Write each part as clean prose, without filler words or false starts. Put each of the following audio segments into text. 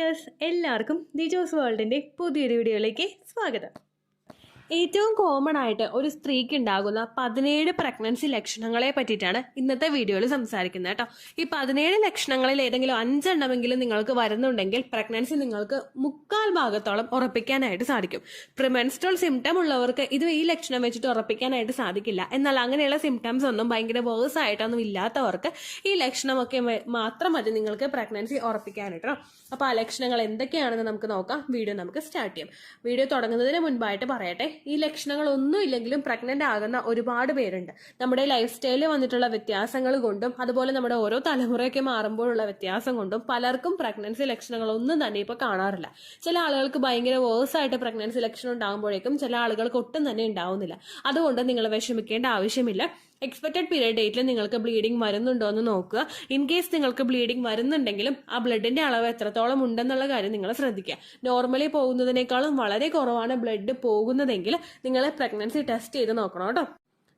Viewers, എല്ലാവർക്കും ദിജോസ് വേൾഡിൻ്റെ പുതിയൊരു വീഡിയോയിലേക്ക് സ്വാഗതം. ഏറ്റവും കോമൺ ആയിട്ട് ഒരു സ്ത്രീക്ക് ഉണ്ടാകുന്ന 17 പ്രഗ്നൻസി ലക്ഷണങ്ങളെ പറ്റിയിട്ടാണ് ഇന്നത്തെ വീഡിയോയിൽ സംസാരിക്കുന്നത് കേട്ടോ. ഈ 17 ലക്ഷണങ്ങളിൽ ഏതെങ്കിലും 5 എണ്ണമെങ്കിലും നിങ്ങൾക്ക് വരുന്നുണ്ടെങ്കിൽ പ്രഗ്നൻസി നിങ്ങൾക്ക് 3/4 ഉറപ്പിക്കാനായിട്ട് സാധിക്കും. പ്രിമെൻസ്ട്രൽ സിംറ്റം ഉള്ളവർക്ക് ഇത് ഈ ലക്ഷണം വെച്ചിട്ട് ഉറപ്പിക്കാനായിട്ട് സാധിക്കില്ല. എന്നാൽ അങ്ങനെയുള്ള സിംറ്റംസ് ഒന്നും ഭയങ്കര വേഴ്സ് ആയിട്ടൊന്നും ഇല്ലാത്തവർക്ക് ഈ ലക്ഷണമൊക്കെ മാത്രം മതി നിങ്ങൾക്ക് പ്രഗ്നൻസി ഉറപ്പിക്കാനായിട്ടോ. അപ്പോൾ ആ ലക്ഷണങ്ങൾ എന്തൊക്കെയാണെന്ന് നമുക്ക് നോക്കാം. വീഡിയോ നമുക്ക് സ്റ്റാർട്ട് ചെയ്യാം. വീഡിയോ തുടങ്ങുന്നതിന് മുൻപായിട്ട് പറയട്ടെ, ഈ ലക്ഷണങ്ങളൊന്നും ഇല്ലെങ്കിലും പ്രഗ്നന്റ് ആകുന്ന ഒരുപാട് പേരുണ്ട്. നമ്മുടെ ലൈഫ് സ്റ്റൈലിൽ വന്നിട്ടുള്ള വ്യത്യാസങ്ങൾ കൊണ്ടും അതുപോലെ നമ്മുടെ ഓരോ തലമുറയൊക്കെ മാറുമ്പോഴുള്ള വ്യത്യാസം കൊണ്ടും പലർക്കും പ്രഗ്നൻസി ലക്ഷണങ്ങളൊന്നും തന്നെ ഇപ്പോൾ കാണാറില്ല. ചില ആളുകൾക്ക് ഭയങ്കര വേഴ്സ് ആയിട്ട് പ്രഗ്നൻസി ലക്ഷണം ഉണ്ടാകുമ്പോഴേക്കും ചില ആളുകൾക്ക് ഒട്ടും തന്നെ ഉണ്ടാവുന്നില്ല. അതുകൊണ്ട് നിങ്ങൾ വിഷമിക്കേണ്ട ആവശ്യമില്ല. എക്സ്പെക്റ്റഡ് പീരിയഡ് ഡേറ്റിൽ നിങ്ങൾക്ക് ബ്ലീഡിംഗ് വരുന്നുണ്ടോ എന്ന് നോക്കുക. ഇൻ കേസ് നിങ്ങൾക്ക് ബ്ലീഡിംഗ് വരുന്നുണ്ടെങ്കിലും ആ ബ്ലഡിന്റെ അളവ് എത്രത്തോളം ഉണ്ടെന്നുള്ള കാര്യം നിങ്ങൾ ശ്രദ്ധിക്കുക. നോർമലി പോകുന്നതിനേക്കാളും വളരെ കുറവാണ് ബ്ലഡ് പോകുന്നതെങ്കിൽ നിങ്ങൾ പ്രഗ്നൻസി ടെസ്റ്റ് ചെയ്ത് നോക്കണം കേട്ടോ.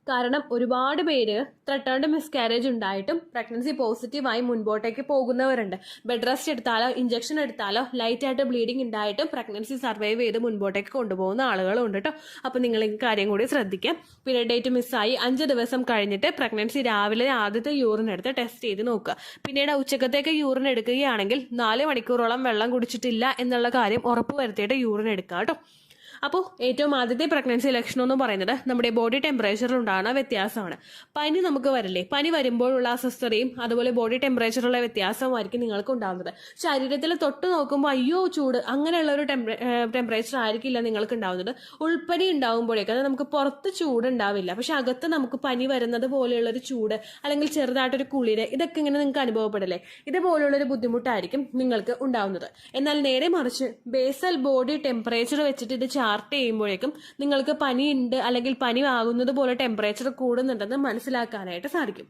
കാരണം ഒരുപാട് പേര് ത്രെട്ടേൺഡ് മിസ്കാരേജ് ഉണ്ടായിട്ടും പ്രഗ്നൻസി പോസിറ്റീവായി മുൻപോട്ടേക്ക് പോകുന്നവരുണ്ട്. ബെഡ് റെസ്റ്റ് എടുത്താലോ ഇഞ്ചക്ഷൻ എടുത്താലോ ലൈറ്റ് ആയിട്ട് ബ്ലീഡിംഗ് ഉണ്ടായിട്ടും പ്രഗ്നൻസി സർവൈവ് ചെയ്ത് മുൻപോട്ടേക്ക് കൊണ്ടുപോകുന്ന ആളുകളും ഉണ്ട് കേട്ടോ. അപ്പോൾ നിങ്ങൾ ഈ കാര്യം കൂടി ശ്രദ്ധിക്കാം. പീരിയഡ് ഡേറ്റ് മിസ്സായി 5 ദിവസം കഴിഞ്ഞിട്ട് പ്രഗ്നൻസി രാവിലെ ആദ്യത്തെ യൂറിൻ എടുത്ത് ടെസ്റ്റ് ചെയ്ത് നോക്കുക. പിന്നീട് ഉച്ചക്കത്തേക്ക് യൂറിൻ എടുക്കുകയാണെങ്കിൽ 4 മണിക്കൂറോളം വെള്ളം കുടിച്ചിട്ടില്ല എന്നുള്ള കാര്യം ഉറപ്പ് വരുത്തിയിട്ട് യൂറിൻ എടുക്കുക കേട്ടോ. അപ്പോൾ ഏറ്റവും ആദ്യത്തെ പ്രഗ്നൻസി ലക്ഷണം എന്ന് പറയുന്നത് നമ്മുടെ ബോഡി ടെമ്പറേച്ചറിൽ ഉണ്ടാകുന്ന വ്യത്യാസമാണ്. പനി നമുക്ക് വരില്ലേ, പനി വരുമ്പോഴുള്ള അസ്വസ്ഥതയും അതുപോലെ ബോഡി ടെമ്പറേച്ചറുള്ള വ്യത്യാസമായിരിക്കും നിങ്ങൾക്ക് ഉണ്ടാകുന്നത്. ശരീരത്തിൽ തൊട്ട് നോക്കുമ്പോൾ അയ്യോ ചൂട് അങ്ങനെയുള്ള ഒരു ടെമ്പറേച്ചർ ആയിരിക്കില്ല നിങ്ങൾക്ക് ഉണ്ടാവുന്നത്. ഉൾപ്പനി ഉണ്ടാകുമ്പോഴേക്കും അത് നമുക്ക് പുറത്ത് ചൂട് ഉണ്ടാവില്ല, പക്ഷെ അകത്ത് നമുക്ക് പനി വരുന്നത് പോലെയുള്ളൊരു ചൂട് അല്ലെങ്കിൽ ചെറുതായിട്ടൊരു കുളിര് ഇതൊക്കെ ഇങ്ങനെ നിങ്ങൾക്ക് അനുഭവപ്പെടില്ലേ, ഇതുപോലുള്ളൊരു ബുദ്ധിമുട്ടായിരിക്കും നിങ്ങൾക്ക് ഉണ്ടാവുന്നത്. എന്നാൽ നേരെ മറിച്ച് ബേസൽ ബോഡി ടെമ്പറേച്ചർ വെച്ചിട്ട് ഇത് ചാർട്ട് ചെയ്യുമ്പോഴേക്കും നിങ്ങൾക്ക് പനിയുണ്ട് അല്ലെങ്കിൽ പനി ആകുന്നത് പോലെ ടെമ്പറേച്ചർ കൂടുന്നുണ്ടെന്ന് മനസ്സിലാക്കാനായിട്ട് സാധിക്കും.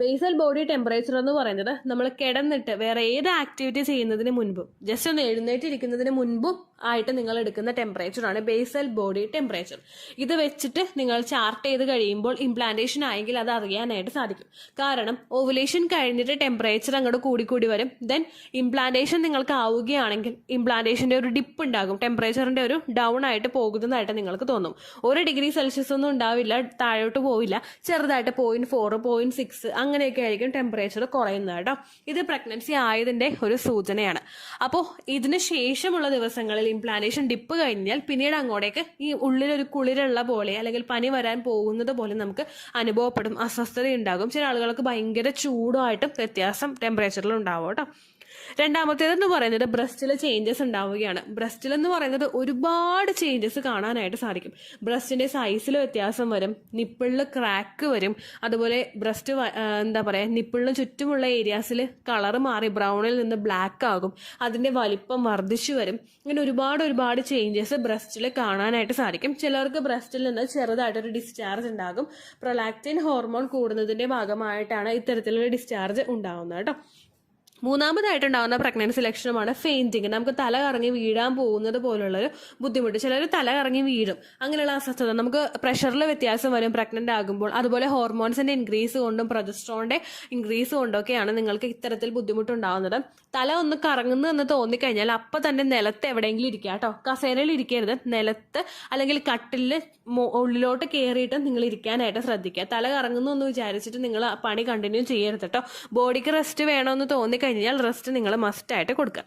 ബേസൽ ബോഡി ടെമ്പറേച്ചർ എന്ന് പറയുന്നത് നമ്മൾ കിടന്നിട്ട് വേറെ ഏത് ആക്ടിവിറ്റി ചെയ്യുന്നതിന് മുൻപും ജസ്റ്റ് ഒന്ന് എഴുന്നേറ്റിരിക്കുന്നതിന് മുൻപും ആയിട്ട് നിങ്ങൾ എടുക്കുന്ന ടെമ്പറേച്ചറാണ് ബേസൽ ബോഡി ടെമ്പറേച്ചർ. ഇത് വെച്ചിട്ട് നിങ്ങൾ ചാർട്ട് ചെയ്ത് കഴിയുമ്പോൾ ഇംപ്ലാന്റേഷൻ ആയെങ്കിൽ അത് അറിയാനായിട്ട് സാധിക്കും. കാരണം ഓവുലേഷൻ കഴിഞ്ഞിട്ട് ടെമ്പറേച്ചർ അങ്ങോട്ട് കൂടിക്കൂടി വരും. ദെൻ ഇംപ്ലാന്റേഷൻ നിങ്ങൾക്ക് ആവുകയാണെങ്കിൽ ഇംപ്ലാന്റേഷന്റെ ഒരു ഡിപ്പ് ഉണ്ടാകും, ടെമ്പറേച്ചറിന്റെ ഒരു ഡൗൺ ആയിട്ട് പോകുന്നതായിട്ട് നിങ്ങൾക്ക് തോന്നും. 1 ഡിഗ്രി സെൽഷ്യസ് ഒന്നും ഉണ്ടാവില്ല, താഴോട്ട് പോവില്ല, ചെറുതായിട്ട് 0.4 0.6 അങ്ങനെയൊക്കെ ആയിരിക്കും ടെമ്പറേച്ചർ കുറയുന്നത് കേട്ടോ. ഇത് പ്രഗ്നൻസി ആയതിന്റെ ഒരു സൂചനയാണ്. അപ്പോൾ ഇതിന് ശേഷമുള്ള ദിവസങ്ങളിൽ ഇംപ്ലാന്റേഷൻ ഡിപ്പ് കഴിഞ്ഞാൽ പിന്നീട് അങ്ങോട്ടേക്ക് ഈ ഉള്ളിലൊരു കുളിരുള്ള പോലെ അല്ലെങ്കിൽ പനി വരാൻ പോകുന്നത് പോലെ നമുക്ക് അനുഭവപ്പെടും, അസ്വസ്ഥത ഉണ്ടാകും. ചില ആളുകൾക്ക് ഭയങ്കര ചൂടായിട്ടും വ്യത്യാസം ടെമ്പറേച്ചറിൽ ഉണ്ടാവും കേട്ടോ. രണ്ടാമത്തേതെന്ന് പറയുന്നത് ബ്രസ്റ്റിൽ ചേഞ്ചസ് ഉണ്ടാവുകയാണ്. ബ്രസ്റ്റിൽ എന്ന് പറയുന്നത് ഒരുപാട് ചേഞ്ചസ് കാണാനായിട്ട് സാധിക്കും. ബ്രസ്റ്റിന്റെ സൈസിൽ വ്യത്യാസം വരും, നിപ്പിളിൽ ക്രാക്ക് വരും, അതുപോലെ ബ്രസ്റ്റ് നിപ്പിളിന് ചുറ്റുമുള്ള ഏരിയാസിൽ കളർ മാറി ബ്രൗണിൽ നിന്ന് ബ്ലാക്ക് ആകും, അതിന്റെ വലിപ്പം വർദ്ധിച്ചു വരും. ഇങ്ങനെ ഒരുപാട് ചേഞ്ചസ് ബ്രസ്റ്റിൽ കാണാനായിട്ട് സാധിക്കും. ചിലർക്ക് ബ്രസ്റ്റിൽ നിന്ന് ചെറുതായിട്ടൊരു ഡിസ്ചാർജ് ഉണ്ടാകും. പ്രൊലാക്റ്റിൻ ഹോർമോൺ കൂടുന്നതിന്റെ ഭാഗമായിട്ടാണ് ഇത്തരത്തിലുള്ള ഡിസ്ചാർജ് ഉണ്ടാകുന്നത് കേട്ടോ. മൂന്നാമതായിട്ടുണ്ടാകുന്ന പ്രഗ്നൻസി ലക്ഷണമാണ് ഫെയിൻറ്റിങ്. നമുക്ക് തല കറങ്ങി വീഴാൻ പോകുന്നത് പോലുള്ളൊരു ബുദ്ധിമുട്ട്. ചിലർ തല കറങ്ങി വീഴും, അങ്ങനെയുള്ള അസ്വസ്ഥത. നമുക്ക് പ്രഷറിൽ വ്യത്യാസം വരും പ്രഗ്നന്റ് ആകുമ്പോൾ. അതുപോലെ ഹോർമോൺസിന്റെ ഇൻക്രീസ് കൊണ്ടും പ്രൊജസ്ട്രോണിന്റെ ഇൻക്രീസ് കൊണ്ടൊക്കെയാണ് നിങ്ങൾക്ക് ഇത്തരത്തിൽ ബുദ്ധിമുട്ടുണ്ടാകുന്നത്. തല ഒന്ന് കറങ്ങുന്നു എന്ന് തോന്നിക്കഴിഞ്ഞാൽ അപ്പം തന്നെ നിലത്ത് എവിടെയെങ്കിലും ഇരിക്കുക കേട്ടോ. കസേരയിൽ ഇരിക്കരുത്, നിലത്ത് അല്ലെങ്കിൽ കട്ടിലിൽ ഉള്ളിലോട്ട് കയറിയിട്ട് നിങ്ങൾ ഇരിക്കാനായിട്ട് ശ്രദ്ധിക്കുക. തല കറങ്ങുന്നു എന്ന് വിചാരിച്ചിട്ട് നിങ്ങൾ പണി കണ്ടിന്യൂ ചെയ്യരുത് കേട്ടോ. ബോഡിക്ക് റെസ്റ്റ് വേണമെന്ന് തോന്നിക്കഴിഞ്ഞാൽ റെസ്റ്റ് നിങ്ങൾ മസ്റ്റായിട്ട് കൊടുക്കുക.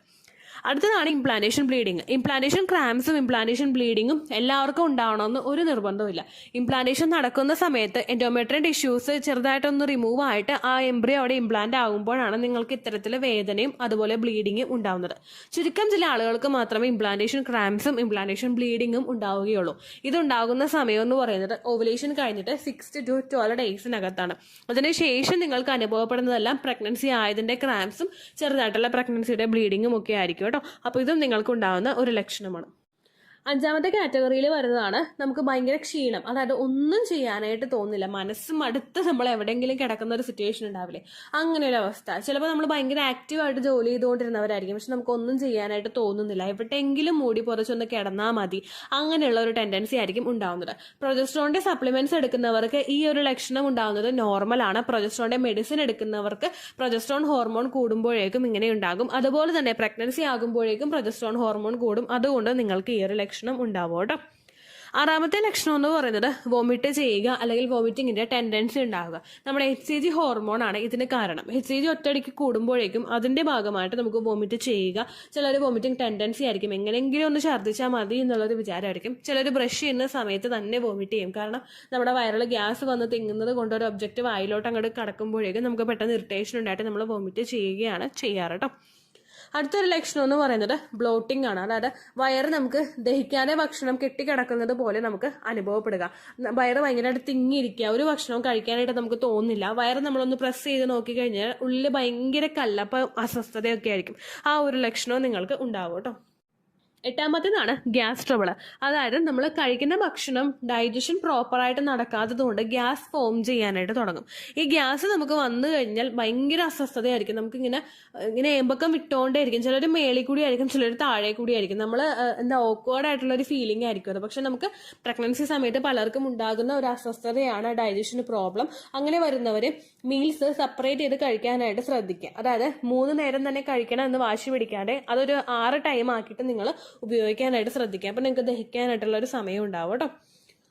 അടുത്തതാണ് ഇംപ്ലാന്റേഷൻ ബ്ലീഡിങ്. ഇംപ്ലാന്റേഷൻ ക്രാംസും ഇംപ്ലാന്റേഷൻ ബ്ലീഡിങ്ങും എല്ലാവർക്കും ഉണ്ടാവണമെന്ന് ഒരു നിർബന്ധമില്ല. ഇംപ്ലാന്റേഷൻ നടക്കുന്ന സമയത്ത് എൻഡോമെട്രിയൽ ടിഷ്യൂസ് ചെറുതായിട്ടൊന്ന് റിമൂവ് ആയിട്ട് ആ എംബ്രിയോ അവിടെ ഇംപ്ലാന്റ് ആകുമ്പോഴാണ് നിങ്ങൾക്ക് ഇത്തരത്തിൽ വേദനയും അതുപോലെ ബ്ലീഡിങ്ങും ഉണ്ടാവുന്നത്. ചുരുക്കം ചില ആളുകൾക്ക് മാത്രമേ ഇംപ്ലാന്റേഷൻ ക്രാംസും ഇംപ്ലാന്റേഷൻ ബ്ലീഡിങ്ങും ഉണ്ടാവുകയുള്ളൂ. ഇതുണ്ടാകുന്ന സമയം എന്ന് പറയുന്നത് ഓവുലേഷൻ കഴിഞ്ഞിട്ട് 6 to 12 ഡേയ്സിനകത്താണ്. അതിനുശേഷം നിങ്ങൾക്ക് അനുഭവപ്പെടുന്നതെല്ലാം പ്രഗ്നൻസി ആയതിന്റെ ക്രാംസും ചെറുതായിട്ടുള്ള പ്രഗ്നൻസിയുടെ ബ്ലീഡിങ്ങും ഒക്കെ ആയിരിക്കും കേട്ടോ. അപ്പോൾ ഇതും നിങ്ങൾക്ക് ഉണ്ടാകുന്ന ഒരു ലക്ഷണമാണ്. അഞ്ചാമത്തെ കാറ്റഗറിയിൽ വരുന്നതാണ് നമുക്ക് ഭയങ്കര ക്ഷീണം, അതായത് ഒന്നും ചെയ്യാനായിട്ട് തോന്നില്ല, മനസ്സ് മടുത്ത് നമ്മൾ എവിടെയെങ്കിലും കിടക്കുന്ന ഒരു സിറ്റുവേഷൻ ഉണ്ടാവില്ലേ, അങ്ങനെ ഒരു അവസ്ഥ. ചിലപ്പോൾ നമ്മൾ ഭയങ്കര ആക്റ്റീവായിട്ട് ജോലി ചെയ്തുകൊണ്ടിരുന്നവരായിരിക്കും, പക്ഷെ നമുക്ക് ഒന്നും ചെയ്യാനായിട്ട് തോന്നുന്നില്ല, എവിടെയെങ്കിലും മൂടി പുറച്ചൊന്ന് കിടന്നാൽ മതി, അങ്ങനെയുള്ള ഒരു ടെൻഡൻസി ആയിരിക്കും ഉണ്ടാവുന്നത്. പ്രൊജസ്ട്രോണിന്റെ സപ്ലിമെന്റ്സ് എടുക്കുന്നവർക്ക് ഈ ഒരു ലക്ഷണം ഉണ്ടാവുന്നത് നോർമലാണ്. പ്രൊജസ്ട്രോണിന്റെ മെഡിസിൻ എടുക്കുന്നവർക്ക് പ്രൊജസ്ട്രോൺ ഹോർമോൺ കൂടുമ്പോഴേക്കും ഇങ്ങനെ ഉണ്ടാകും. അതുപോലെ തന്നെ പ്രഗ്നൻസി ആകുമ്പോഴേക്കും പ്രൊജസ്ട്രോൺ ഹോർമോൺ കൂടും. അതുകൊണ്ട് നിങ്ങൾക്ക് ഈ ഒരു ലക്ഷണം ഉണ്ടാവും കേട്ടോ. ആറാമത്തെ ലക്ഷണം എന്ന് പറയുന്നത് വോമിറ്റ് ചെയ്യുക അല്ലെങ്കിൽ വോമിറ്റിങ്ങിന്റെ ടെൻഡൻസി ഉണ്ടാവുക. നമ്മുടെ HCG ഹോർമോൺ ആണ് ഇതിന് കാരണം. HCG ഒറ്റയടിക്ക് കൂടുമ്പോഴേക്കും അതിന്റെ ഭാഗമായിട്ട് നമുക്ക് വോമിറ്റ് ചെയ്യുക. ചിലർ വോമിറ്റിംഗ് ടെൻഡൻസി ആയിരിക്കും, എങ്ങനെയെങ്കിലും ഒന്ന് ഛർദ്ദിച്ചാൽ മതി എന്നുള്ളൊരു വിചാരമായിരിക്കും. ചിലർ ബ്രഷ് ചെയ്യുന്ന സമയത്ത് തന്നെ വോമിറ്റ് ചെയ്യും, കാരണം നമ്മുടെ വയറിൽ ഗ്യാസ് വന്ന് തിങ്ങുന്നത് കൊണ്ട് ഒരു ഒബ്ജക്റ്റ് വായിലോട്ട് അങ്ങോട്ട് കടക്കുമ്പോഴേക്കും നമുക്ക് പെട്ടെന്ന് ഇറിറ്റേഷൻ ഉണ്ടായിട്ട് നമ്മൾ വോമിറ്റ് ചെയ്യുകയാണ് ചെയ്യാറ് കേട്ടോ. അടുത്തൊരു ലക്ഷണം എന്ന് പറയുന്നത് ബ്ലോട്ടിംഗ് ആണ്. അതായത് വയറ് നമുക്ക് ദഹിക്കാതെ ഭക്ഷണം കെട്ടിക്കിടക്കുന്നത് പോലെ നമുക്ക് അനുഭവപ്പെടുക. വയറ് ഭയങ്കരമായിട്ട് തിങ്ങിയിരിക്കുക, ഒരു ഭക്ഷണവും കഴിക്കാനായിട്ട് നമുക്ക് തോന്നില്ല. വയറ് നമ്മളൊന്ന് പ്രസ് ചെയ്ത് നോക്കിക്കഴിഞ്ഞാൽ ഉള്ളിൽ ഭയങ്കര കല്ലപ്പ അസ്വസ്ഥതയൊക്കെ ആയിരിക്കും. ആ ഒരു ലക്ഷണവും നിങ്ങൾക്ക് ഉണ്ടാവും കേട്ടോ. എട്ടാമത്തേതാണ് ഗ്യാസ് ട്രബിൾ. അതായത് നമ്മൾ കഴിക്കുന്ന ഭക്ഷണം ഡൈജഷൻ പ്രോപ്പറായിട്ട് നടക്കാത്തത് കൊണ്ട് ഗ്യാസ് ഫോം ചെയ്യാനായിട്ട് തുടങ്ങും. ഈ ഗ്യാസ് നമുക്ക് വന്നു കഴിഞ്ഞാൽ ഭയങ്കര അസ്വസ്ഥതയായിരിക്കും, നമുക്കിങ്ങനെ ഏമ്പക്കം വിട്ടുകൊണ്ടേയിരിക്കും. ചിലർ മേളിൽ കൂടി ആയിരിക്കും, ചിലർ താഴെ കൂടി ആയിരിക്കും. നമ്മൾ ഓക്വേർഡ് ആയിട്ടുള്ള ഒരു ഫീലിംഗ് ആയിരിക്കും അത്. പക്ഷെ നമുക്ക് പ്രഗ്നൻസി സമയത്ത് പലർക്കും ഉണ്ടാകുന്ന ഒരു അസ്വസ്ഥതയാണ് ഡൈജഷൻ പ്രോബ്ലം. അങ്ങനെ വരുന്നവർ മീൽസ് സെപ്പറേറ്റ് ചെയ്ത് കഴിക്കാനായിട്ട് ശ്രദ്ധിക്കുക. അതായത് 3 നേരം തന്നെ കഴിക്കണം എന്ന് വാശി പിടിക്കാതെ അതൊരു 6 ടൈം ആക്കിയിട്ട് നിങ്ങൾ ഉപയോഗിക്കാനായിട്ട് ശ്രദ്ധിക്കുക. അപ്പം നിങ്ങൾക്ക് ദഹിക്കാനായിട്ടുള്ള ഒരു സമയം ഉണ്ടാവും കേട്ടോ.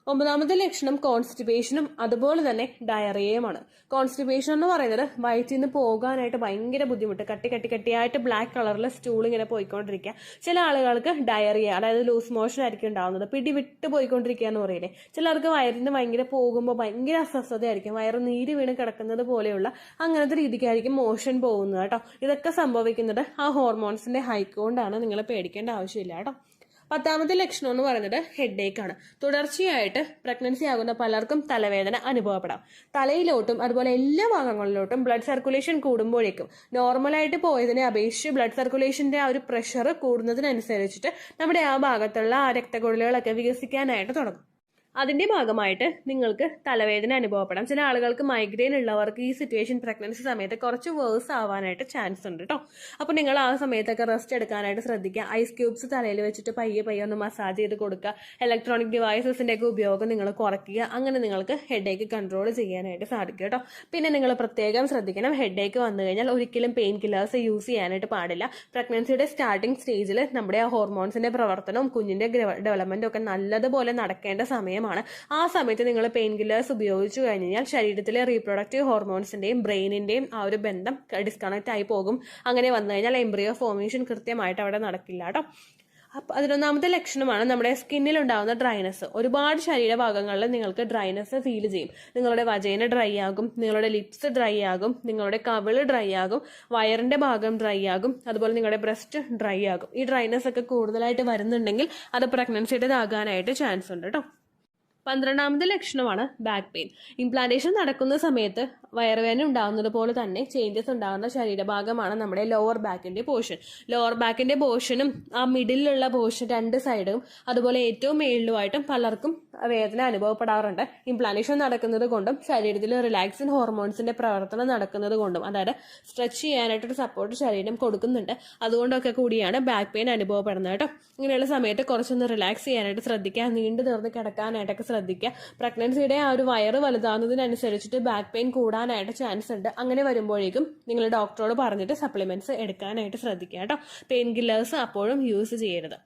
9ാമത്തെ ലക്ഷണം കോൺസ്റ്റിപ്പേഷനും അതുപോലെ തന്നെ ഡയറിയയുമാണ്. കോൺസ്റ്റിപ്പേഷൻ എന്ന് പറയുന്നത് വയറ്റിൽ നിന്ന് പോകാനായിട്ട് ഭയങ്കര ബുദ്ധിമുട്ട്, കട്ടിയായിട്ട് ബ്ലാക്ക് കളറിൽ സ്റ്റൂൾ ഇങ്ങനെ പോയിക്കൊണ്ടിരിക്കുക. ചില ആളുകൾക്ക് ഡയറിയ, അതായത് ലൂസ് മോഷൻ ആയിരിക്കും ഉണ്ടാവുന്നത്, പിടി വിട്ട് പോയിക്കൊണ്ടിരിക്കുക എന്ന് പറയില്ലേ. ചിലർക്ക് വയറിന് ഭയങ്കര പോകുമ്പോൾ ഭയങ്കര അസ്വസ്ഥതയായിരിക്കും, വയറ് നീര് വീണ് കിടക്കുന്നത് പോലെയുള്ള അങ്ങനത്തെ രീതിക്കായിരിക്കും മോഷൻ പോകുന്നത് കേട്ടോ. ഇതൊക്കെ സംഭവിക്കുന്നത് ആ ഹോർമോൺസിന്റെ ഹൈക്ക് കൊണ്ടാണ്, നിങ്ങൾ പേടിക്കേണ്ട ആവശ്യമില്ല കേട്ടോ. 10ാമത്തെ ലക്ഷണം എന്ന് പറയുന്നത് ഹെഡേക്ക് ആണ്. തുടർച്ചയായിട്ട് പ്രഗ്നൻസി ആകുന്ന പലർക്കും തലവേദന അനുഭവപ്പെടാം. തലയിലോട്ടും അതുപോലെ എല്ലാ ഭാഗങ്ങളിലോട്ടും ബ്ലഡ് സർക്കുലേഷൻ കൂടുമ്പോഴേക്കും നോർമലായിട്ട് പോയതിനെ അപേക്ഷിച്ച് ബ്ലഡ് സർക്കുലേഷന്റെ ആ ഒരു പ്രഷർ കൂടുന്നതിനനുസരിച്ചിട്ട് നമ്മുടെ ആ ഭാഗത്തുള്ള ആ രക്തക്കുഴലുകളൊക്കെ വികസിക്കാനായിട്ട് തുടങ്ങും. അതിന്റെ ഭാഗമായിട്ട് നിങ്ങൾക്ക് തലവേദന അനുഭവപ്പെടാം. ചില ആളുകൾക്ക് മൈഗ്രെയിൻ ഉള്ളവർക്ക് ഈ സിറ്റുവേഷൻ പ്രഗ്നൻസി സമയത്ത് കുറച്ച് വേഴ്സ് ആവാനായിട്ട് ചാൻസ് ഉണ്ട് കേട്ടോ. അപ്പോൾ നിങ്ങൾ ആ സമയത്തൊക്കെ റെസ്റ്റ് എടുക്കാനായിട്ട് ശ്രദ്ധിക്കുക. ഐസ് ക്യൂബ്സ് തലയിൽ വെച്ചിട്ട് പയ്യെ ഒന്ന് മസാജ് ചെയ്ത് കൊടുക്കുക. ഇലക്ട്രോണിക് ഡിവൈസസിന്റെ ഒക്കെ ഉപയോഗം നിങ്ങൾ കുറയ്ക്കുക. അങ്ങനെ നിങ്ങൾക്ക് ഹെഡേക്ക് കൺട്രോൾ ചെയ്യാനായിട്ട് സാധിക്കും കേട്ടോ. പിന്നെ നിങ്ങൾ പ്രത്യേകം ശ്രദ്ധിക്കണം, ഹെഡേക്ക് വന്നു കഴിഞ്ഞാൽ ഒരിക്കലും പെയിൻ കില്ലേഴ്സ് യൂസ് ചെയ്യാനായിട്ട് പാടില്ല. പ്രഗ്നൻസിയുടെ സ്റ്റാർട്ടിംഗ് സ്റ്റേജിൽ നമ്മുടെ ആ ഹോർമോൺസിന്റെ പ്രവർത്തനവും കുഞ്ഞിന്റെ ഡെവലപ്മെന്റും ഒക്കെ നല്ലതുപോലെ നടക്കേണ്ട സമയമാണ്. ആ സമയത്ത് നിങ്ങൾ പെയിൻ കില്ലേഴ്സ് ഉപയോഗിച്ചു കഴിഞ്ഞാൽ ശരീരത്തിലെ റീപ്രൊഡക്റ്റീവ് ഹോർമോൺസിന്റെയും ബ്രെയിനിന്റെയും ആ ഒരു ബന്ധം ഡിസ്കണക്ട് ആയി പോകും. അങ്ങനെ വന്നു കഴിഞ്ഞാൽ എംബ്രിയോ ഫോർമേഷൻ കൃത്യമായിട്ട് അവിടെ നടക്കില്ല കേട്ടോ. 11ാമത്തെ ലക്ഷണമാണ് നമ്മുടെ സ്കിന്നിൽ ഉണ്ടാകുന്ന ഡ്രൈനെസ്. ഒരുപാട് ശരീരഭാഗങ്ങളിൽ നിങ്ങൾക്ക് ഡ്രൈനെസ് ഫീൽ ചെയ്യും. നിങ്ങളുടെ വജൈന ഡ്രൈ ആകും, നിങ്ങളുടെ ലിപ്സ് ഡ്രൈ ആകും, നിങ്ങളുടെ കവിള് ഡ്രൈ ആകും, വയറിന്റെ ഭാഗം ഡ്രൈ ആകും, അതുപോലെ നിങ്ങളുടെ ബ്രസ്റ്റ് ഡ്രൈ ആകും. ഈ ഡ്രൈനെസ് ഒക്കെ കൂടുതലായിട്ട് വരുന്നുണ്ടെങ്കിൽ അത് പ്രഗ്നൻസിയുടേതാകാനായിട്ട് ചാൻസ് ഉണ്ട് കേട്ടോ. 12ാമത്തെ ലക്ഷണമാണ് ബാക്ക് പെയിൻ. ഇംപ്ലാന്റേഷൻ നടക്കുന്ന സമയത്ത് വയറുവേദന ഉണ്ടാകുന്നത് പോലെ തന്നെ ചേഞ്ചസ് ഉണ്ടാകുന്ന ശരീരഭാഗമാണ് നമ്മുടെ ലോവർ ബാക്കിന്റെ പോർഷൻ. ലോവർ ബാക്കിന്റെ പോർഷനും ആ മിഡിലുള്ള പോർഷൻ 2 സൈഡും അതുപോലെ ഏറ്റവും മേളിലുമായിട്ടും പലർക്കും വേദന അനുഭവപ്പെടാറുണ്ട്. ഇംപ്ലാന്റേഷൻ നടക്കുന്നത് കൊണ്ടും ശരീരത്തിൽ റിലാക്സിൻ ഹോർമോൺസിന്റെ പ്രവർത്തനം നടക്കുന്നത് കൊണ്ടും, അതായത് സ്ട്രെച്ച് ചെയ്യാനായിട്ടൊരു സപ്പോർട്ട് ശരീരം കൊടുക്കുന്നുണ്ട്, അതുകൊണ്ടൊക്കെ കൂടിയാണ് ബാക്ക് പെയിൻ അനുഭവപ്പെടുന്നത് കേട്ടോ. ഇങ്ങനെയുള്ള സമയത്ത് കുറച്ചൊന്ന് റിലാക്സ് ചെയ്യാനായിട്ട് ശ്രദ്ധിക്കുക, നീണ്ടു നിർന്ന് കിടക്കാനായിട്ടൊക്കെ ശ്രദ്ധിക്കുക. പ്രഗ്നൻസിയുടെ ആ ഒരു വയറ് വലുതാകുന്നതിനനുസരിച്ചിട്ട് ബാക്ക് പെയിൻ കൂടാനായിട്ട് ചാൻസ് ഉണ്ട്. അങ്ങനെ വരുമ്പോഴേക്കും നിങ്ങൾ ഡോക്ടറോട് പറഞ്ഞിട്ട് സപ്ലിമെന്റ്സ് എടുക്കാനായിട്ട് ശ്രദ്ധിക്കുക കേട്ടോ. പെയിൻ കില്ലേഴ്സ് അപ്പോഴും യൂസ് ചെയ്യരുത്.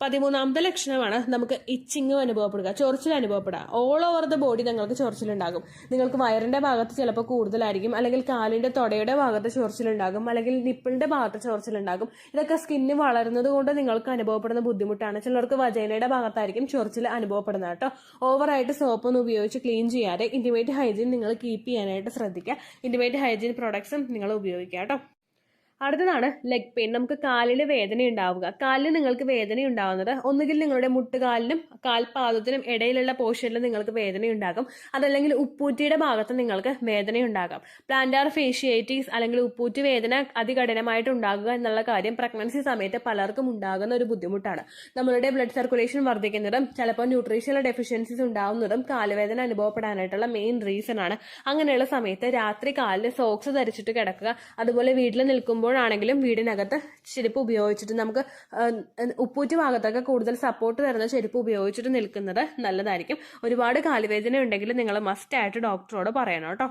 13ാമത്തെ ലക്ഷണമാണ് നമുക്ക് ഇച്ചിങ് അനുഭവപ്പെടുക, ചൊറിച്ചിൽ അനുഭവപ്പെടുക. ഓൾ ഓവർ ദ ബോഡി നിങ്ങൾക്ക് ചൊറിച്ചിലുണ്ടാകും. നിങ്ങൾക്ക് വയറിന്റെ ഭാഗത്ത് ചിലപ്പോൾ കൂടുതലായിരിക്കും, അല്ലെങ്കിൽ കാലിന്റെ തൊടയുടെ ഭാഗത്ത് ചൊറിച്ചിലുണ്ടാകും, അല്ലെങ്കിൽ നിപ്പിളിന്റെ ഭാഗത്ത് ചൊറിച്ചിലുണ്ടാകും. ഇതൊക്കെ സ്കിന്ന് വളരുന്നത് കൊണ്ട് നിങ്ങൾക്ക് അനുഭവപ്പെടുന്ന ബുദ്ധിമുട്ടാണ്. ചിലർക്ക് വജൈനയുടെ ഭാഗത്തായിരിക്കും ചൊറിച്ചിൽ അനുഭവപ്പെടുന്നത് കേട്ടോ. ഓവറായിട്ട് സോപ്പൊന്നും ഉപയോഗിച്ച് ക്ലീൻ ചെയ്യാതെ ഇന്റിമേറ്റ് ഹൈജീൻ നിങ്ങൾ കീപ്പ് ചെയ്യാനായിട്ട് ശ്രദ്ധിക്കുക. ഇന്റിമേറ്റ് ഹൈജീൻ പ്രോഡക്ട്സും നിങ്ങൾ ഉപയോഗിക്കുക കേട്ടോ. അടുത്തതാണ് ലെഗ് പെയിൻ. നമുക്ക് കാലിൽ വേദന ഉണ്ടാവുക. കാലിൽ നിങ്ങൾക്ക് വേദന ഉണ്ടാവുന്നത് ഒന്നുകിൽ നിങ്ങളുടെ മുട്ടുകാലിനും കാൽപാദത്തിനും ഇടയിലുള്ള പോർഷനിൽ നിങ്ങൾക്ക് വേദന ഉണ്ടാകും, അതല്ലെങ്കിൽ ഉപ്പൂറ്റിയുടെ ഭാഗത്ത് നിങ്ങൾക്ക് വേദന ഉണ്ടാകാം. പ്ലാന്റാർ ഫേഷ്യേറ്റീസ് അല്ലെങ്കിൽ ഉപ്പൂറ്റി വേദന അതികഠിനമായിട്ട് ഉണ്ടാകുക എന്നുള്ള കാര്യം പ്രഗ്നൻസി സമയത്ത് പലർക്കും ഉണ്ടാകുന്ന ഒരു ബുദ്ധിമുട്ടാണ്. നമ്മളുടെ ബ്ലഡ് സർക്കുലേഷൻ വർദ്ധിക്കുന്നതും ചിലപ്പോൾ ന്യൂട്രീഷണൽ ഡെഫിഷ്യൻസീസ് ഉണ്ടാകുന്നതും കാലുവേദന അനുഭവപ്പെടാനായിട്ടുള്ള മെയിൻ റീസൺ ആണ്. അങ്ങനെയുള്ള സമയത്ത് രാത്രി കാലിൽ സോക്സ് ധരിച്ചിട്ട് കിടക്കുക. അതുപോലെ വീട്ടിൽ നിൽക്കുമ്പോഴാണെങ്കിലും വീടിനകത്ത് ചെരുപ്പ് ഉപയോഗിച്ചിട്ട് നമുക്ക് ഉപ്പൂറ്റി ഭാഗത്തൊക്കെ കൂടുതൽ സപ്പോർട്ട് തരുന്ന ചെരുപ്പ് ഉപയോഗിച്ചിട്ട് നിൽക്കുന്നത് നല്ലതായിരിക്കും. ഒരുപാട് കാലുവേദന ഉണ്ടെങ്കിൽ നിങ്ങൾ മസ്റ്റ് ആയിട്ട് ഡോക്ടറോട് പറയണം കേട്ടോ.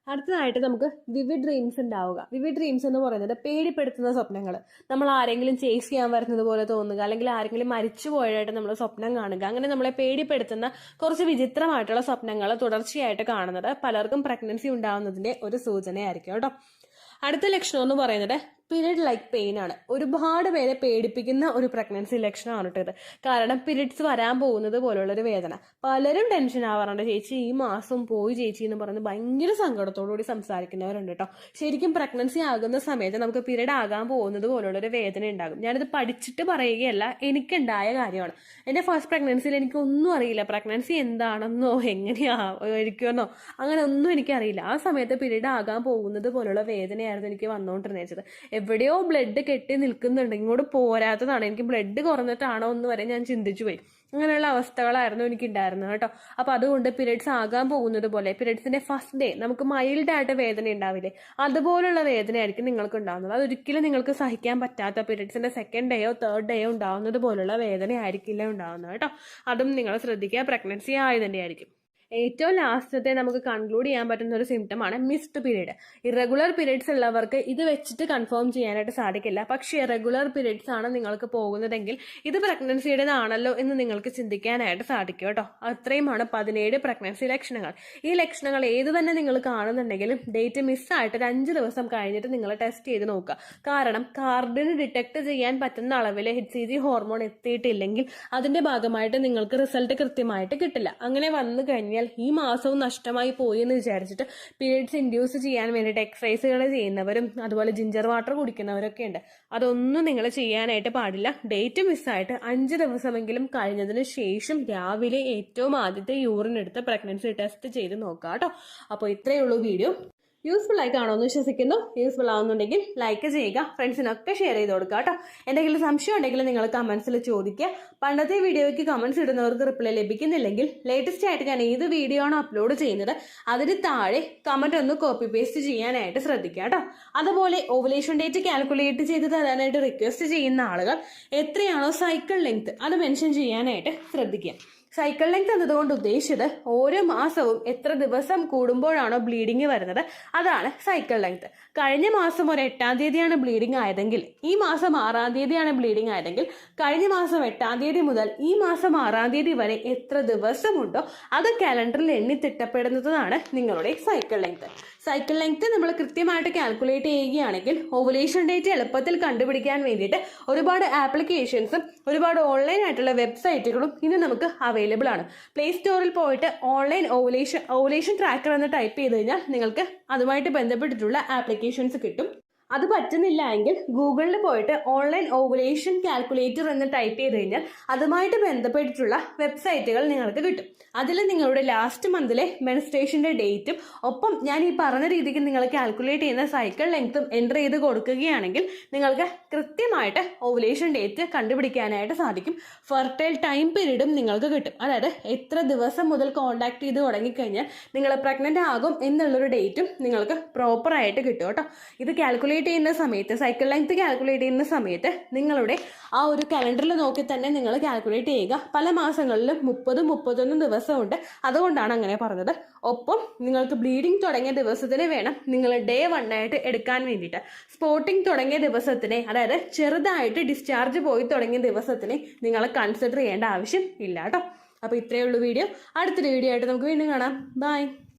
അടുത്തതായിട്ട് നമുക്ക് വിവിഡ് ഡ്രീംസ് ഉണ്ടാവുക. വിവിഡ് ഡ്രീംസ് എന്ന് പറയുന്നത് പേടിപ്പെടുത്തുന്ന സ്വപ്നങ്ങൾ. നമ്മൾ ആരെങ്കിലും ചേസ് ചെയ്യാൻ വരുന്നത് പോലെ തോന്നുക, അല്ലെങ്കിൽ ആരെങ്കിലും മരിച്ചു പോയതായിട്ട് നമ്മൾ സ്വപ്നം കാണുക. അങ്ങനെ നമ്മളെ പേടിപ്പെടുത്തുന്ന കുറച്ച് വിചിത്രമായിട്ടുള്ള സ്വപ്നങ്ങൾ തുടർച്ചയായിട്ട് കാണുന്നത് പലർക്കും പ്രഗ്നൻസി ഉണ്ടാവുന്നതിന്റെ ഒരു സൂചനയായിരിക്കും കേട്ടോ. അടുത്ത ലക്ഷണം എന്ന് പറയുന്നത് പീരിയഡ് ലൈക്ക് പെയിൻ ആണ്. ഒരുപാട് പേരെ പേടിപ്പിക്കുന്ന ഒരു പ്രഗ്നൻസി ലക്ഷണമാണ് കേട്ടോ ഇത്. കാരണം പീരിയഡ്സ് വരാൻ പോകുന്നത് പോലുള്ളൊരു വേദന. പലരും ടെൻഷൻ ആവാറുണ്ട്, ചേച്ചി ഈ മാസം പോയി ചേച്ചി എന്ന് പറഞ്ഞ് ഭയങ്കര സങ്കടത്തോടുകൂടി സംസാരിക്കുന്നവരുണ്ട് കേട്ടോ. ശരിക്കും പ്രഗ്നൻസി ആകുന്ന സമയത്ത് നമുക്ക് പീരിയഡ് ആകാൻ പോകുന്നത് പോലുള്ളൊരു വേദന ഉണ്ടാകും. ഞാനിത് പഠിച്ചിട്ട് പറയുകയല്ല, എനിക്കുണ്ടായ കാര്യമാണ്. എൻ്റെ ഫസ്റ്റ് പ്രഗ്നൻസിയിൽ എനിക്കൊന്നും അറിയില്ല, പ്രഗ്നൻസി എന്താണെന്നോ എങ്ങനെയായിരിക്കുമെന്നോ അങ്ങനെ ഒന്നും എനിക്കറിയില്ല. ആ സമയത്ത് പീരിയഡ് ആകാൻ പോകുന്നത് പോലുള്ള വേദനയായിരുന്നു എനിക്ക് വന്നുകൊണ്ടിരുന്നത്. എവിടെയോ ബ്ലഡ് കെട്ടി നിൽക്കുന്നുണ്ട്, ഇങ്ങോട്ട് പോരാത്തതാണ്. എനിക്ക് ബ്ലഡ് കുറഞ്ഞിട്ടാണോ എന്ന് വരെ ഞാൻ ചിന്തിച്ചു പോയി. അങ്ങനെയുള്ള അവസ്ഥകളായിരുന്നു എനിക്ക് ഉണ്ടായിരുന്നത് കേട്ടോ. അപ്പൊ അതുകൊണ്ട് പീരിയഡ്സ് ആകാൻ പോകുന്നത് പോലെ പീരിയഡ്സിന്റെ ഫസ്റ്റ് ഡേ നമുക്ക് മൈൽഡ് ആയിട്ട് വേദന ഉണ്ടാവില്ലേ, അതുപോലുള്ള വേദനയായിരിക്കും നിങ്ങൾക്ക് ഉണ്ടാകുന്നത്. അതൊരിക്കലും നിങ്ങൾക്ക് സഹിക്കാൻ പറ്റാത്ത പീരിയഡ്സിന്റെ സെക്കൻഡ് ഡേയോ തേർഡ് ഡേയോ ഉണ്ടാവുന്നത് പോലുള്ള വേദന ആയിരിക്കില്ല ഉണ്ടാവുന്നത് കേട്ടോ. അതും നിങ്ങൾ ശ്രദ്ധിക്കുക, പ്രഗ്നൻസി ആയതിന്റെ ആയിരിക്കും. ഏറ്റവും ലാസ്റ്റത്തെ നമുക്ക് കൺക്ലൂഡ് ചെയ്യാൻ പറ്റുന്ന ഒരു സിംറ്റം ആണ് മിസ്ഡ് പീരീഡ്. ഇറഗുലർ പീരീഡ്സ് ഉള്ളവർക്ക് ഇത് വെച്ചിട്ട് കൺഫേം ചെയ്യാനായിട്ട് സാധിക്കില്ല. പക്ഷേ റെഗുലർ പീരീഡ്സ് ആണ് നിങ്ങൾക്ക് പോകുന്നതെങ്കിൽ ഇത് പ്രഗ്നൻസിയുടേതാണല്ലോ എന്ന് നിങ്ങൾക്ക് ചിന്തിക്കാനായിട്ട് സാധിക്കും കേട്ടോ. അത്രയുമാണ് 17 പ്രഗ്നൻസി ലക്ഷണങ്ങൾ. ഈ ലക്ഷണങ്ങൾ ഏത് തന്നെ നിങ്ങൾ കാണുന്നുണ്ടെങ്കിലും ഡേറ്റ് മിസ്സായിട്ട് ഒരു 5 ദിവസം കഴിഞ്ഞിട്ട് നിങ്ങൾ ടെസ്റ്റ് ചെയ്ത് നോക്കുക. കാരണം കാർഡിന് ഡിറ്റക്ട് ചെയ്യാൻ പറ്റുന്ന അളവിൽ HCG ഹോർമോൺ എത്തിയിട്ടില്ലെങ്കിൽ അതിന്റെ ഭാഗമായിട്ട് നിങ്ങൾക്ക് റിസൾട്ട് കൃത്യമായിട്ട് കിട്ടില്ല. അങ്ങനെ വന്നു കഴിഞ്ഞാൽ ഈ മാസവും നഷ്ടമായി പോയി എന്ന് വിചാരിച്ചിട്ട് പീരിയഡ്സ് ഇൻഡ്യൂസ് ചെയ്യാൻ വേണ്ടിയിട്ട് എക്സസൈസുകൾ ചെയ്യുന്നവരും അതുപോലെ ജിഞ്ചർ വാട്ടർ കുടിക്കുന്നവരൊക്കെ ഉണ്ട്. അതൊന്നും നിങ്ങൾ ചെയ്യാനായിട്ട് പാടില്ല. ഡേറ്റ് മിസ്സായിട്ട് 5 ദിവസമെങ്കിലും കഴിഞ്ഞതിന് ശേഷം രാവിലെ ഏറ്റവും ആദ്യത്തെ യൂറിൻ എടുത്ത് പ്രഗ്നൻസി ടെസ്റ്റ് ചെയ്ത് നോക്കുക കേട്ടോ. അപ്പോൾ ഇത്രയേ ഉള്ളൂ വീഡിയോ. യൂസ്ഫുൾ ആയി കാണുമെന്ന് വിശ്വസിക്കുന്നു. യൂസ്ഫുൾ ആവുന്നുണ്ടെങ്കിൽ ലൈക്ക് ചെയ്യുക, ഫ്രണ്ട്സിനൊക്കെ ഷെയർ ചെയ്ത് കൊടുക്കുക കേട്ടോ. എന്തെങ്കിലും സംശയം ഉണ്ടെങ്കിൽ നിങ്ങൾ കമന്റ്സിൽ ചോദിക്കുക. പണ്ടത്തെ വീഡിയോയ്ക്ക് കമന്റ്സ് ഇടുന്നവർക്ക് റിപ്ലൈ ലഭിക്കുന്നില്ലെങ്കിൽ ലേറ്റസ്റ്റ് ആയിട്ട് ഞാൻ ഏത് വീഡിയോ ആണോ അപ്ലോഡ് ചെയ്യുന്നത് അതിന് താഴെ കമന്റ് ഒന്ന് കോപ്പി പേസ്റ്റ് ചെയ്യാനായിട്ട് ശ്രദ്ധിക്കുക കേട്ടോ. അതുപോലെ ഓവുലേഷൻ ഡേറ്റ് കാൽക്കുലേറ്റ് ചെയ്ത് തരാനായിട്ട് റിക്വസ്റ്റ് ചെയ്യുന്ന ആളുകൾ എത്രയാണോ സൈക്കിൾ ലെങ്ത് അത് മെൻഷൻ ചെയ്യാനായിട്ട് ശ്രദ്ധിക്കുക. സൈക്കിൾ ലെങ്ത് എന്നതുകൊണ്ട് ഉദ്ദേശിച്ചത് ഓരോ മാസവും എത്ര ദിവസം കൂടുമ്പോഴാണോ ബ്ലീഡിങ് വരുന്നത് അതാണ് സൈക്കിൾ ലെങ്ത്. കഴിഞ്ഞ മാസം ഒരു 8-ാം തീയതിയാണ് ബ്ലീഡിങ് ആയതെങ്കിൽ ഈ മാസം 6-ാം തീയതിയാണ് ബ്ലീഡിങ് ആയതെങ്കിൽ കഴിഞ്ഞ മാസം 8-ാം തീയതി മുതൽ ഈ മാസം 6-ാം തീയതി വരെ എത്ര ദിവസമുണ്ടോ അത് കാലണ്ടറിൽ എണ്ണി തിട്ടപ്പെടുന്നതാണ് നിങ്ങളുടെ സൈക്കിൾ ലെങ്ത്. സൈക്കിൾ ലെങ്ത് നമ്മൾ കൃത്യമായിട്ട് കാൽക്കുലേറ്റ് ചെയ്യുകയാണെങ്കിൽ ഓവുലേഷൻ ഡേറ്റ് എളുപ്പത്തിൽ കണ്ടുപിടിക്കാൻ വേണ്ടിയിട്ട് ഒരുപാട് ആപ്ലിക്കേഷൻസും ഒരുപാട് ഓൺലൈൻ ആയിട്ടുള്ള വെബ്സൈറ്റുകളും ഇന്ന് നമുക്ക് അവൈലബിൾ ആണ്. പ്ലേ സ്റ്റോറിൽ പോയിട്ട് ഓൺലൈൻ ഓവുലേഷൻ ട്രാക്കർ എന്ന് ടൈപ്പ് ചെയ്ത് കഴിഞ്ഞാൽ നിങ്ങൾക്ക് അതുമായിട്ട് ബന്ധപ്പെട്ടിട്ടുള്ള ആപ്ലിക്കേഷൻസ് കിട്ടും. അത് പറ്റുന്നില്ല എങ്കിൽ ഗൂഗിളിൽ പോയിട്ട് ഓൺലൈൻ ഓവുലേഷൻ കാൽക്കുലേറ്റർ എന്ന് ടൈപ്പ് ചെയ്ത് കഴിഞ്ഞാൽ അതുമായിട്ട് ബന്ധപ്പെട്ടിട്ടുള്ള വെബ്സൈറ്റുകൾ നിങ്ങൾക്ക് കിട്ടും. അതിൽ നിങ്ങളുടെ ലാസ്റ്റ് മന്തിലെ മെൻസ്ട്രേഷൻ്റെ ഡേറ്റും ഒപ്പം ഞാൻ ഈ പറഞ്ഞ രീതിക്ക് നിങ്ങൾ കാൽക്കുലേറ്റ് ചെയ്യുന്ന സൈക്കിൾ ലെങ്ത്തും എൻ്റർ ചെയ്ത് കൊടുക്കുകയാണെങ്കിൽ നിങ്ങൾക്ക് കൃത്യമായിട്ട് ഓവുലേഷൻ ഡേറ്റ് കണ്ടുപിടിക്കാനായിട്ട് സാധിക്കും. ഫെർട്ടൈൽ ടൈം പീരീഡും നിങ്ങൾക്ക് കിട്ടും. അതായത് എത്ര ദിവസം മുതൽ കോൺടാക്ട് ചെയ്ത് തുടങ്ങിക്കഴിഞ്ഞാൽ നിങ്ങൾ പ്രഗ്നൻ്റ് ആകും എന്നുള്ളൊരു ഡേറ്റും നിങ്ങൾക്ക് പ്രോപ്പറായിട്ട് കിട്ടും കേട്ടോ. ഇത് കാൽക്കുലേറ്റ് ചെയ്യുന്ന സമയത്ത് സൈക്കിൾ ലെങ്ത് കാൽക്കുലേറ്റ് ചെയ്യുന്ന സമയത്ത് നിങ്ങളുടെ ആ ഒരു കലണ്ടറിൽ നോക്കി തന്നെ നിങ്ങൾ കാൽക്കുലേറ്റ് ചെയ്യുക. പല മാസങ്ങളിലും 30-31 ദിവസമുണ്ട്, അതുകൊണ്ടാണ് അങ്ങനെ പറഞ്ഞത്. ഒപ്പം നിങ്ങൾക്ക് ബ്ലീഡിങ് തുടങ്ങിയ ദിവസത്തിന് വേണം നിങ്ങൾ ഡേ 1 ആയിട്ട് എടുക്കാൻ വേണ്ടിയിട്ട്. സ്പോട്ടിങ് തുടങ്ങിയ ദിവസത്തിനെ, അതായത് ചെറുതായിട്ട് ഡിസ്ചാർജ് പോയി തുടങ്ങിയ ദിവസത്തിനെ നിങ്ങൾ കൺസിഡർ ചെയ്യേണ്ട ആവശ്യം ഇല്ല കേട്ടോ. അപ്പോൾ ഇത്രയേ ഉള്ളൂ വീഡിയോ. അടുത്തൊരു വീഡിയോ ആയിട്ട് നമുക്ക് വീണ്ടും കാണാം. ബൈ.